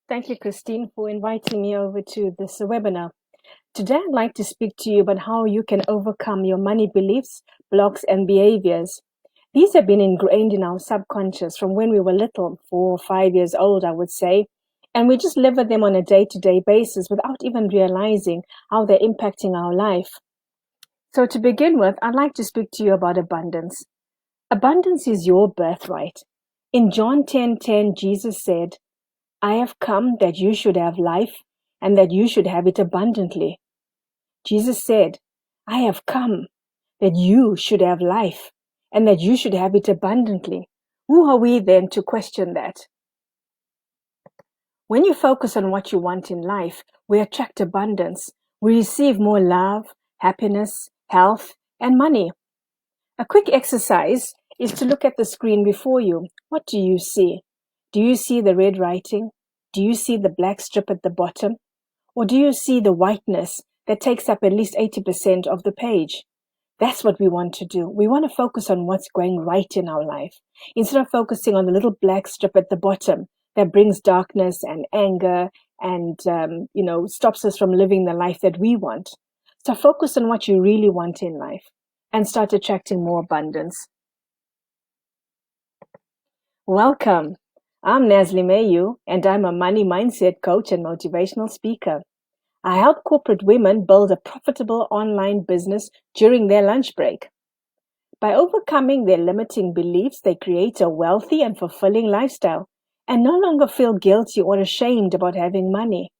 Thank you, Christine, for inviting me over to this webinar. Today, I'd like to speak to you about how you can overcome your money beliefs, blocks, and behaviors. These have been ingrained in our subconscious from when we were little, 4 or 5 years old, I would say, and we just live with them on a day-to-day basis without even realizing how they're impacting our life. So to begin with, I'd like to speak to you about abundance. Abundance is your birthright. In John 10:10, Jesus said, I have come that you should have life and that you should have it abundantly. Jesus said, I have come that you should have life and that you should have it abundantly. Who are we then to question that? When you focus on what you want in life, we attract abundance. We receive more love, happiness, health, and money. A quick exercise is to look at the screen before you. What do you see? Do you see the red writing? Do you see the black strip at the bottom? Or do you see the whiteness that takes up at least 80% of the page? That's what we want to do. We want to focus on what's going right in our life instead of focusing on the little black strip at the bottom that brings darkness and anger and, stops us from living the life that we want. So focus on what you really want in life and start attracting more abundance. Welcome. I'm Nazlee Mayhew, and I'm a money mindset coach and motivational speaker. I help corporate women build a profitable online business during their lunch break. By overcoming their limiting beliefs, they create a wealthy and fulfilling lifestyle and no longer feel guilty or ashamed about having money.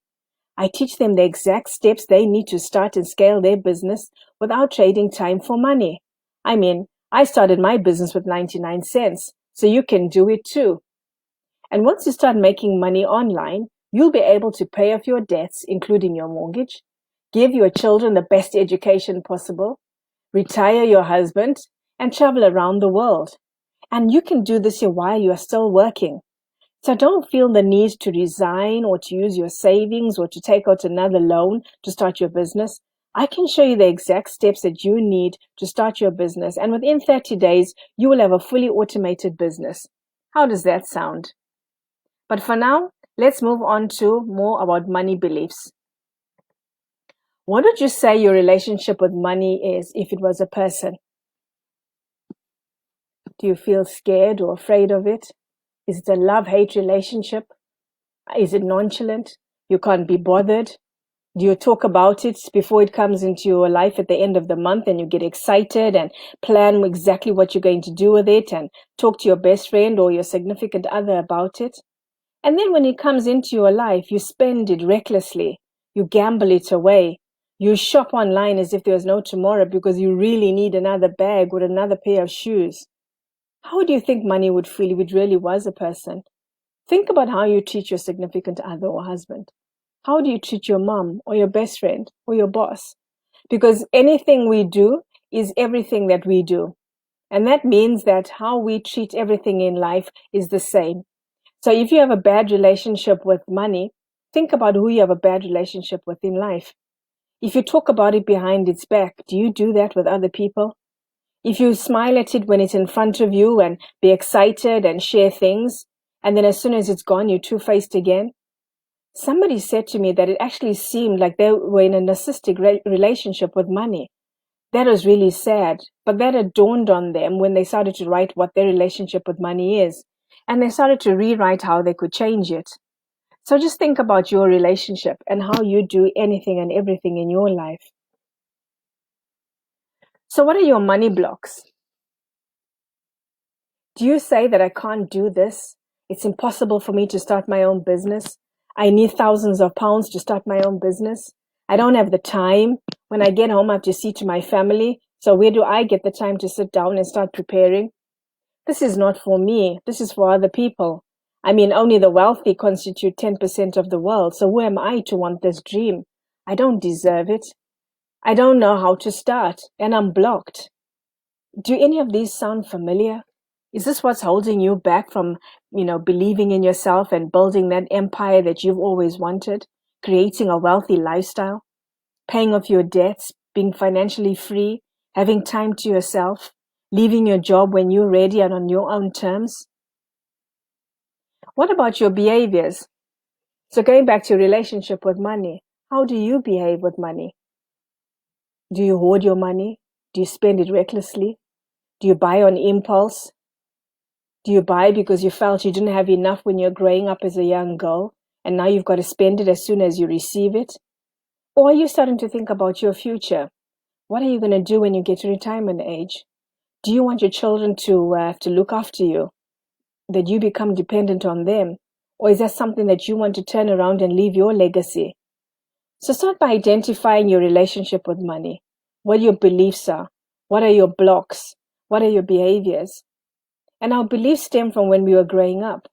I teach them the exact steps they need to start and scale their business without trading time for money. I started my business with 99 cents, so you can do it too. And once you start making money online, you'll be able to pay off your debts, including your mortgage, give your children the best education possible, retire your husband, and travel around the world. And you can do this while you are still working. So don't feel the need to resign or to use your savings or to take out another loan to start your business. I can show you the exact steps that you need to start your business. And within 30 days, you will have a fully automated business. How does that sound? But for now, let's move on to more about money beliefs. What would you say your relationship with money is if it was a person? Do you feel scared or afraid of it? Is it a love-hate relationship? Is it nonchalant? You can't be bothered? Do you talk about it before it comes into your life at the end of the month and you get excited and plan exactly what you're going to do with it and talk to your best friend or your significant other about it? And then when it comes into your life, you spend it recklessly. You gamble it away. You shop online as if there's no tomorrow because you really need another bag or another pair of shoes. How do you think money would feel if it really was a person? Think about how you treat your significant other or husband. How do you treat your mom or your best friend or your boss? Because anything we do is everything that we do. And that means that how we treat everything in life is the same. So if you have a bad relationship with money, think about who you have a bad relationship with in life. If you talk about it behind its back, do you do that with other people? If you smile at it when it's in front of you and be excited and share things, and then as soon as it's gone, you're two-faced again? Somebody said to me that it actually seemed like they were in a narcissistic relationship with money. That was really sad, but that had dawned on them when they started to write what their relationship with money is. And they started to rewrite how they could change it. So just think about your relationship and how you do anything and everything in your life. So what are your money blocks? Do you say that I can't do this? It's impossible for me to start my own business. I need thousands of pounds to start my own business. I don't have the time. When I get home, I have to see to my family. So where do I get the time to sit down and start preparing? This is not for me. This is for other people. Only the wealthy constitute 10% of the world. So who am I to want this dream? I don't deserve it. I don't know how to start, and I'm blocked. Do any of these sound familiar? Is this what's holding you back from, believing in yourself and building that empire that you've always wanted, creating a wealthy lifestyle, paying off your debts, being financially free, having time to yourself, leaving your job when you're ready and on your own terms? What about your behaviors? So going back to your relationship with money, how do you behave with money? Do you hoard your money? Do you spend it recklessly? Do you buy on impulse? Do you buy because you felt you didn't have enough when you're growing up as a young girl and now you've got to spend it as soon as you receive it? Or are you starting to think about your future? What are you going to do when you get to retirement age? Do you want your children to look after you, that you become dependent on them? Or is that something that you want to turn around and leave your legacy? So start by identifying your relationship with money, what your beliefs are, what are your blocks, what are your behaviors. And our beliefs stem from when we were growing up.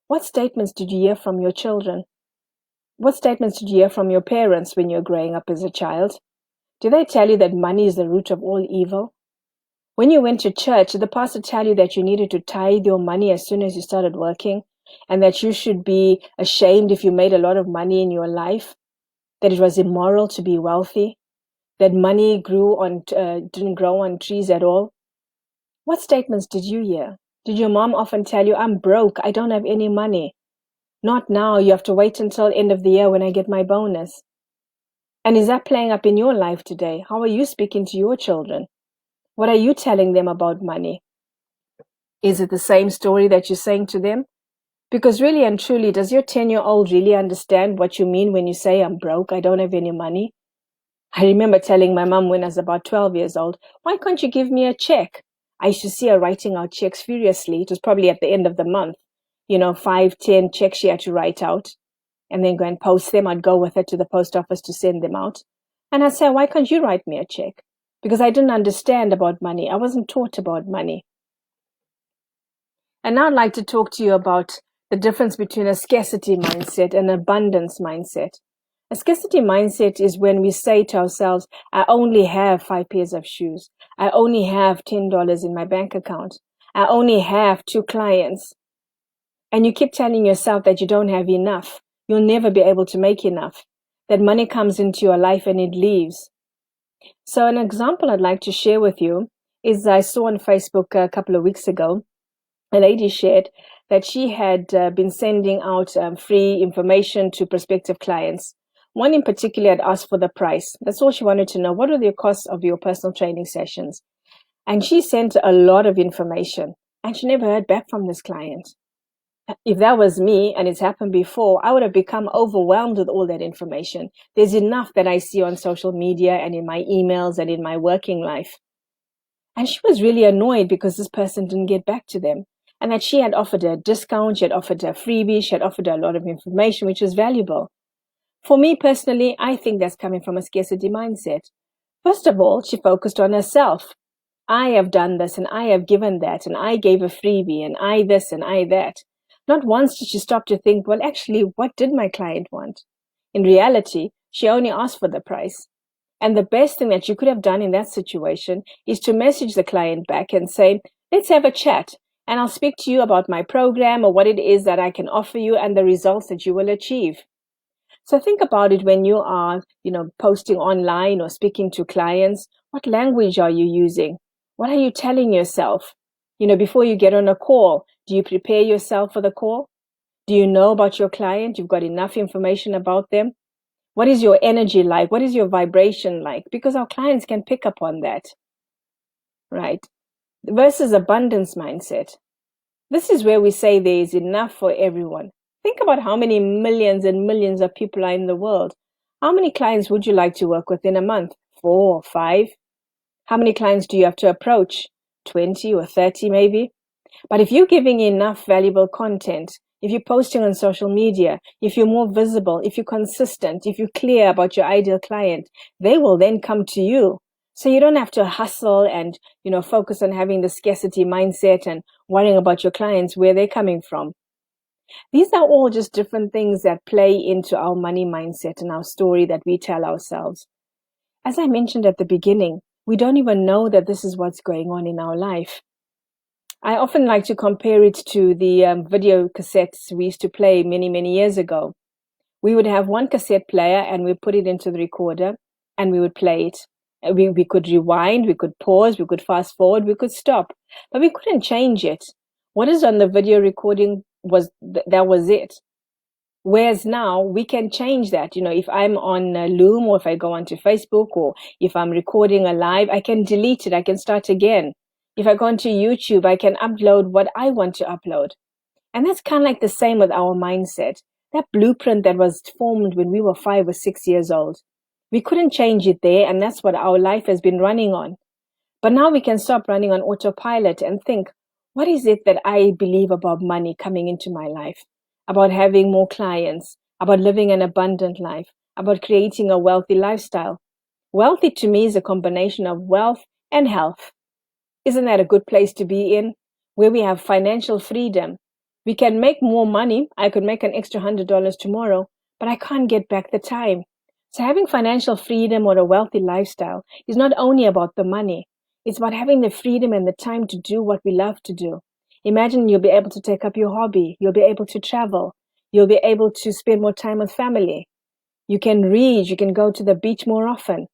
What statements did you hear from your children? What statements did you hear from your parents when you were growing up as a child? Did they tell you that money is the root of all evil? When you went to church, did the pastor tell you that you needed to tithe your money as soon as you started working, and that you should be ashamed if you made a lot of money in your life, that it was immoral to be wealthy, that money didn't grow on trees at all? What statements did you hear? Did your mom often tell you, I'm broke, I don't have any money? Not now, you have to wait until end of the year when I get my bonus. And is that playing up in your life today? How are you speaking to your children? What are you telling them about money? Is it the same story that you're saying to them? Because really and truly, does your 10-year-old really understand what you mean when you say, I'm broke, I don't have any money? I remember telling my mom when I was about 12 years old, why can't you give me a check? I used to see her writing out checks furiously. It was probably at the end of the month, 5, 10 checks she had to write out and then go and post them. I'd go with her to the post office to send them out. And I'd say, why can't you write me a check? Because I didn't understand about money. I wasn't taught about money. And now I'd like to talk to you about the difference between a scarcity mindset and an abundance mindset. A scarcity mindset is when we say to ourselves, I only have 5 pairs of shoes. I only have $10 in my bank account. I only have 2 clients. And you keep telling yourself that you don't have enough. You'll never be able to make enough. That money comes into your life and it leaves. So an example I'd like to share with you is I saw on Facebook a couple of weeks ago, a lady shared that she had been sending out free information to prospective clients. One in particular had asked for the price. That's all she wanted to know. What are the costs of your personal training sessions? And she sent a lot of information and she never heard back from this client. If that was me and it's happened before, I would have become overwhelmed with all that information. There's enough that I see on social media and in my emails and in my working life. And she was really annoyed because this person didn't get back to them. And that she had offered a discount, she had offered a freebie, she had offered a lot of information, which was valuable. For me personally, I think that's coming from a scarcity mindset. First of all, she focused on herself. I have done this and I have given that and I gave a freebie and I this and I that. Not once did she stop to think, well, actually, what did my client want? In reality, she only asked for the price. And the best thing that you could have done in that situation is to message the client back and say, let's have a chat and I'll speak to you about my program or what it is that I can offer you and the results that you will achieve. So think about it when you are, posting online or speaking to clients. What language are you using? What are you telling yourself? Before you get on a call, do you prepare yourself for the call? Do you know about your client? You've got enough information about them? What is your energy like? What is your vibration like? Because our clients can pick up on that, right? Versus abundance mindset. This is where we say there is enough for everyone. Think about how many millions and millions of people are in the world. How many clients would you like to work with in a month? 4 or 5? How many clients do you have to approach? 20 or 30 maybe? But if you're giving enough valuable content, if you're posting on social media, if you're more visible, if you're consistent, if you're clear about your ideal client, they will then come to you. So you don't have to hustle and, focus on having the scarcity mindset and worrying about your clients, where they're coming from. These are all just different things that play into our money mindset and our story that we tell ourselves. As I mentioned at the beginning, we don't even know that this is what's going on in our life. I often like to compare it to the video cassettes we used to play many, many years ago. We would have one cassette player and we put it into the recorder and we would play it. We could rewind, we could pause, we could fast forward, we could stop, but we couldn't change it. What is on the video recording that was it. Whereas now we can change that. If I'm on Loom, or if I go onto Facebook, or if I'm recording a live, I can delete it. I can start again. If I go onto YouTube, I can upload what I want to upload. And that's kind of like the same with our mindset. That blueprint that was formed when we were 5 or 6 years old, we couldn't change it there. And that's what our life has been running on. But now we can stop running on autopilot and think, what is it that I believe about money coming into my life, about having more clients, about living an abundant life, about creating a wealthy lifestyle? Wealthy to me is a combination of wealth and health. Isn't that a good place to be in, where we have financial freedom? We can make more money. I could make an extra $100 tomorrow, but I can't get back the time. So having financial freedom or a wealthy lifestyle is not only about the money. It's about having the freedom and the time to do what we love to do. Imagine you'll be able to take up your hobby. You'll be able to travel. You'll be able to spend more time with family. You can read. You can go to the beach more often.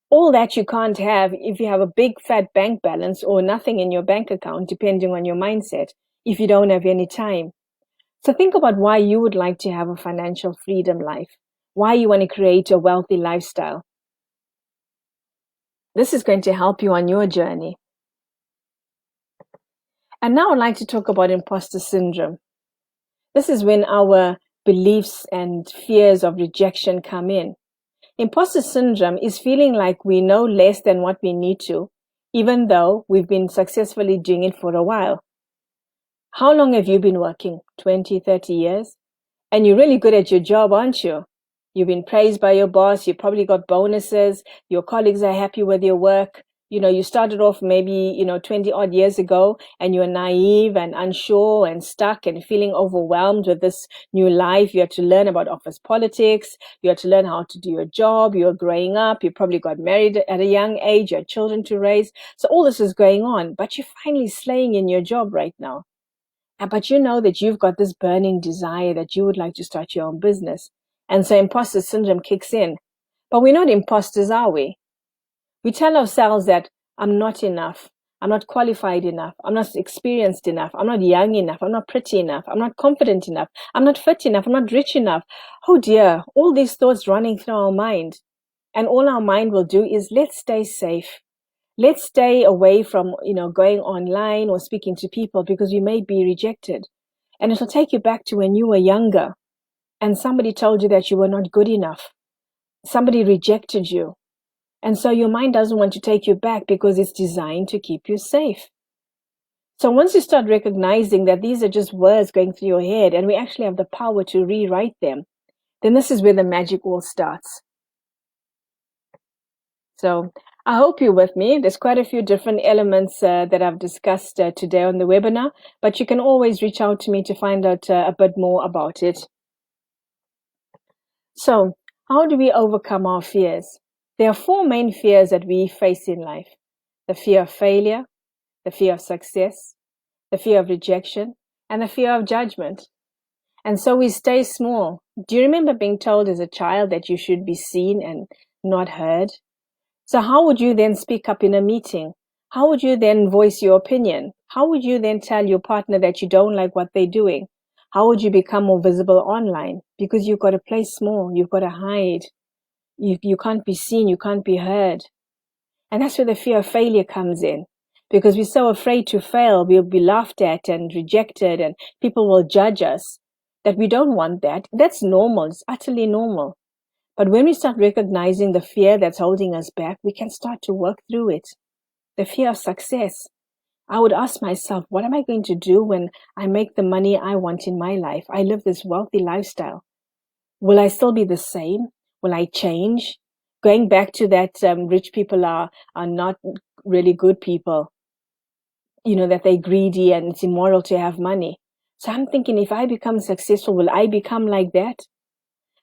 All that you can't have if you have a big fat bank balance or nothing in your bank account, depending on your mindset, if you don't have any time. So think about why you would like to have a financial freedom life, why you want to create a wealthy lifestyle. This is going to help you on your journey. And now I'd like to talk about imposter syndrome. This is when our beliefs and fears of rejection come in. Imposter syndrome is feeling like we know less than what we need to, even though we've been successfully doing it for a while. How long have you been working? 20, 30 years? And you're really good at your job, aren't you? You've been praised by your boss. You probably got bonuses. Your colleagues are happy with your work. You started off maybe, 20 odd years ago, and you're naive and unsure and stuck and feeling overwhelmed with this new life. You had to learn about office politics. You had to learn how to do your job. You're growing up. You probably got married at a young age. You had children to raise. So all this is going on, but you're finally slaying in your job right now. But you know that you've got this burning desire that you would like to start your own business. And so imposter syndrome kicks in. But we're not imposters, are we? We tell ourselves that I'm not enough. I'm not qualified enough. I'm not experienced enough. I'm not young enough. I'm not pretty enough. I'm not confident enough. I'm not fit enough. I'm not rich enough. Oh dear, all these thoughts running through our mind. And all our mind will do is let's stay safe. Let's stay away from, going online or speaking to people because we may be rejected. And it'll take you back to when you were younger and somebody told you that you were not good enough. Somebody rejected you. And so your mind doesn't want to take you back because it's designed to keep you safe. So once you start recognizing that these are just words going through your head and we actually have the power to rewrite them, then this is where the magic all starts. So I hope you're with me. There's quite a few different elements that I've discussed today on the webinar, but you can always reach out to me to find out a bit more about it. So how do we overcome our fears? There are 4 main fears that we face in life: the fear of failure, the fear of success, the fear of rejection, and the fear of judgment. And so we stay small. Do you remember being told as a child that you should be seen and not heard? So how would you then speak up in a meeting? How would you then voice your opinion? How would you then tell your partner that you don't like what they're doing? How would you become more visible online? Because you've got to play small. You've got to hide. You can't be seen. You can't be heard. And that's where the fear of failure comes in. Because we're so afraid to fail. We'll be laughed at and rejected and people will judge us, that we don't want that. That's normal. It's utterly normal. But when we start recognizing the fear that's holding us back, we can start to work through it. The fear of success. I would ask myself, what am I going to do when I make the money I want in my life? I live this wealthy lifestyle. Will I still be the same? Will I change? Going back to that, rich people are not really good people. That they're greedy and it's immoral to have money. So I'm thinking, if I become successful, will I become like that?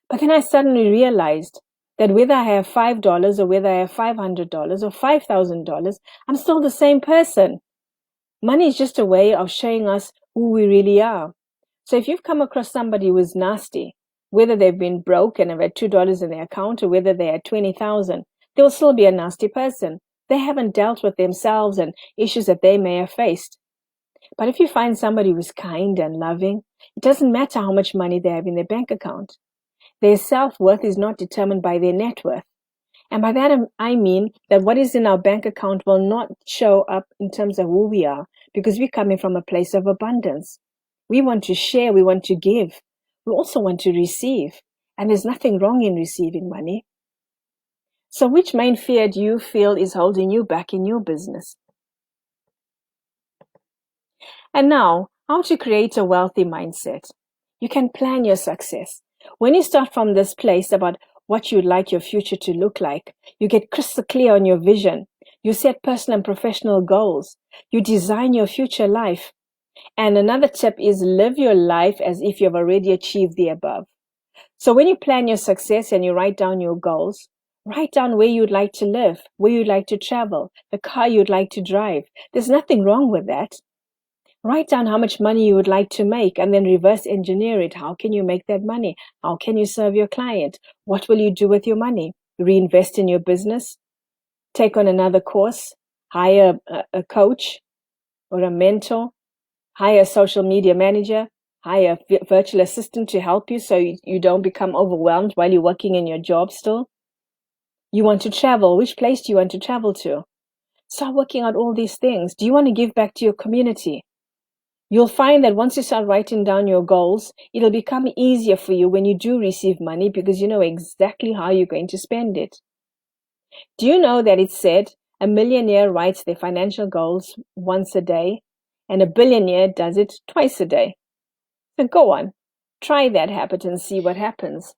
But then I suddenly realized that whether I have $5 or whether I have $500 or $5,000, I'm still the same person. Money is just a way of showing us who we really are. So if you've come across somebody who is nasty, whether they've been broke and have had $2 in their account or whether they had 20,000, they'll still be a nasty person. They haven't dealt with themselves and issues that they may have faced. But if you find somebody who's kind and loving, it doesn't matter how much money they have in their bank account. Their self-worth is not determined by their net worth. And by that, I mean that what is in our bank account will not show up in terms of who we are, because we're coming from a place of abundance. We want to share, we want to give. We also want to receive. And there's nothing wrong in receiving money. So which main fear do you feel is holding you back in your business? And now, how to create a wealthy mindset. You can plan your success. When you start from this place about what you'd like your future to look like, you get crystal clear on your vision. You set personal and professional goals. You design your future life. And another tip is live your life as if you've already achieved the above. So when you plan your success and you write down your goals, write down where you'd like to live, where you'd like to travel, the car you'd like to drive. There's nothing wrong with that. Write down how much money you would like to make and then reverse engineer it. How can you make that money? How can you serve your client? What will you do with your money? Reinvest in your business? Take on another course? Hire a coach or a mentor? Hire a social media manager? Hire a virtual assistant to help you so you don't become overwhelmed while you're working in your job still? You want to travel. Which place do you want to travel to? Start working on all these things. Do you want to give back to your community? You'll find that once you start writing down your goals, it'll become easier for you when you do receive money because you know exactly how you're going to spend it. Do you know that it's said a millionaire writes their financial goals once a day and a billionaire does it twice a day? So go on, try that habit and see what happens.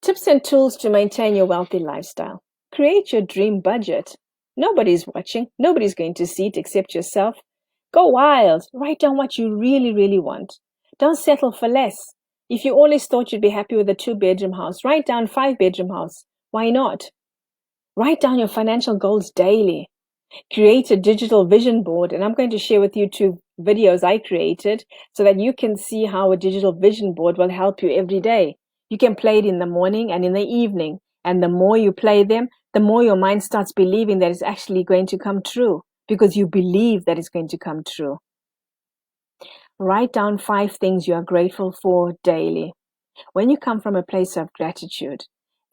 Tips and tools to maintain your wealthy lifestyle. Create your dream budget. Nobody's watching. Nobody's going to see it except yourself. Go wild. Write down what you really, really want. Don't settle for less. If you always thought you'd be happy with a 2-bedroom house, write down 5-bedroom house. Why not? Write down your financial goals daily. Create a digital vision board. And I'm going to share with you 2 videos I created so that you can see how a digital vision board will help you every day. You can play it in the morning and in the evening. And the more you play them, the more your mind starts believing that it's actually going to come true because you believe that it's going to come true. Write down 5 things you are grateful for daily. When you come from a place of gratitude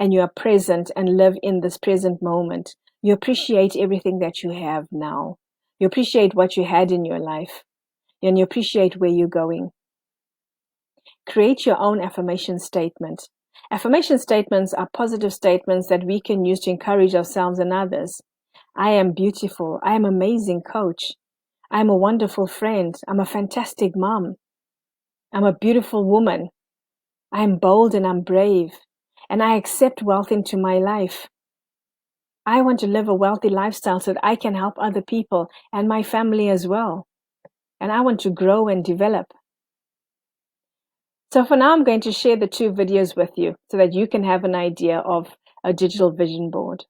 and you are present and live in this present moment, you appreciate everything that you have now. You appreciate what you had in your life and you appreciate where you're going. Create your own affirmation statement. Affirmation statements are positive statements that we can use to encourage ourselves and others. I am beautiful. I am an amazing coach. I am a wonderful friend. I'm a fantastic mom. I'm a beautiful woman. I am bold and I'm brave. And I accept wealth into my life. I want to live a wealthy lifestyle so that I can help other people and my family as well. And I want to grow and develop. So for now, I'm going to share the 2 videos with you so that you can have an idea of a digital vision board.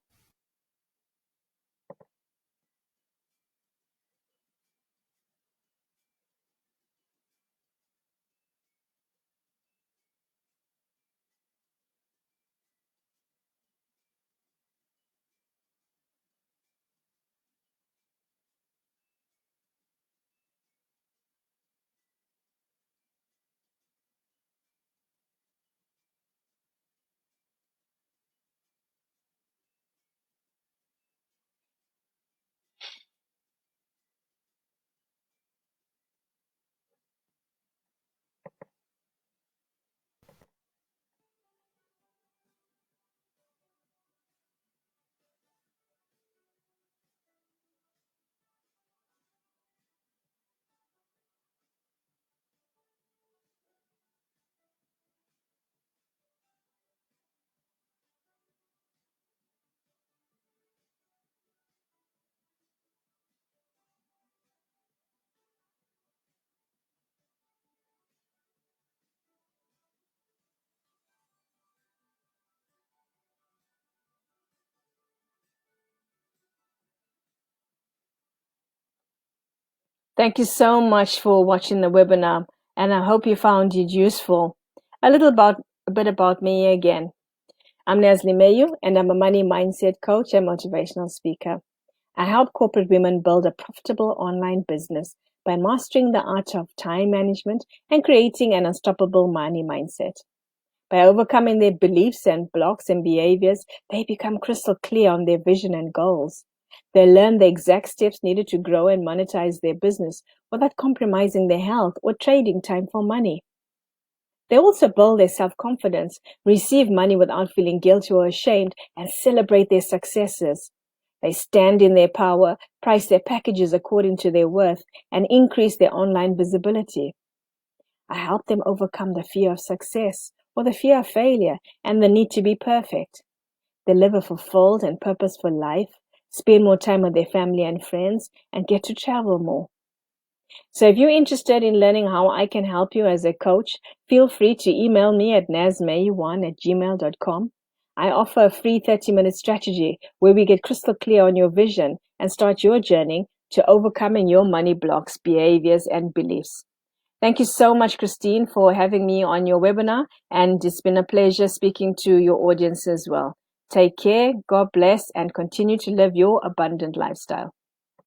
Thank you so much for watching the webinar, and I hope you found it useful. A bit about me again. I'm Nazlee Mayhew, and I'm a money mindset coach and motivational speaker. I help corporate women build a profitable online business by mastering the art of time management and creating an unstoppable money mindset. By overcoming their beliefs and blocks and behaviors, they become crystal clear on their vision and goals. They learn the exact steps needed to grow and monetize their business without compromising their health or trading time for money. They also build their self-confidence, receive money without feeling guilty or ashamed, and celebrate their successes. They stand in their power, price their packages according to their worth, and increase their online visibility. I help them overcome the fear of success or the fear of failure and the need to be perfect. They live a fulfilled and purposeful life, spend more time with their family and friends, and get to travel more. So if you're interested in learning how I can help you as a coach, feel free to email me at nazlee1@gmail.com. I offer a free 30-minute strategy where we get crystal clear on your vision and start your journey to overcoming your money blocks, behaviors, and beliefs. Thank you so much, Christine, for having me on your webinar, and it's been a pleasure speaking to your audience as well. Take care, God bless, and continue to live your abundant lifestyle.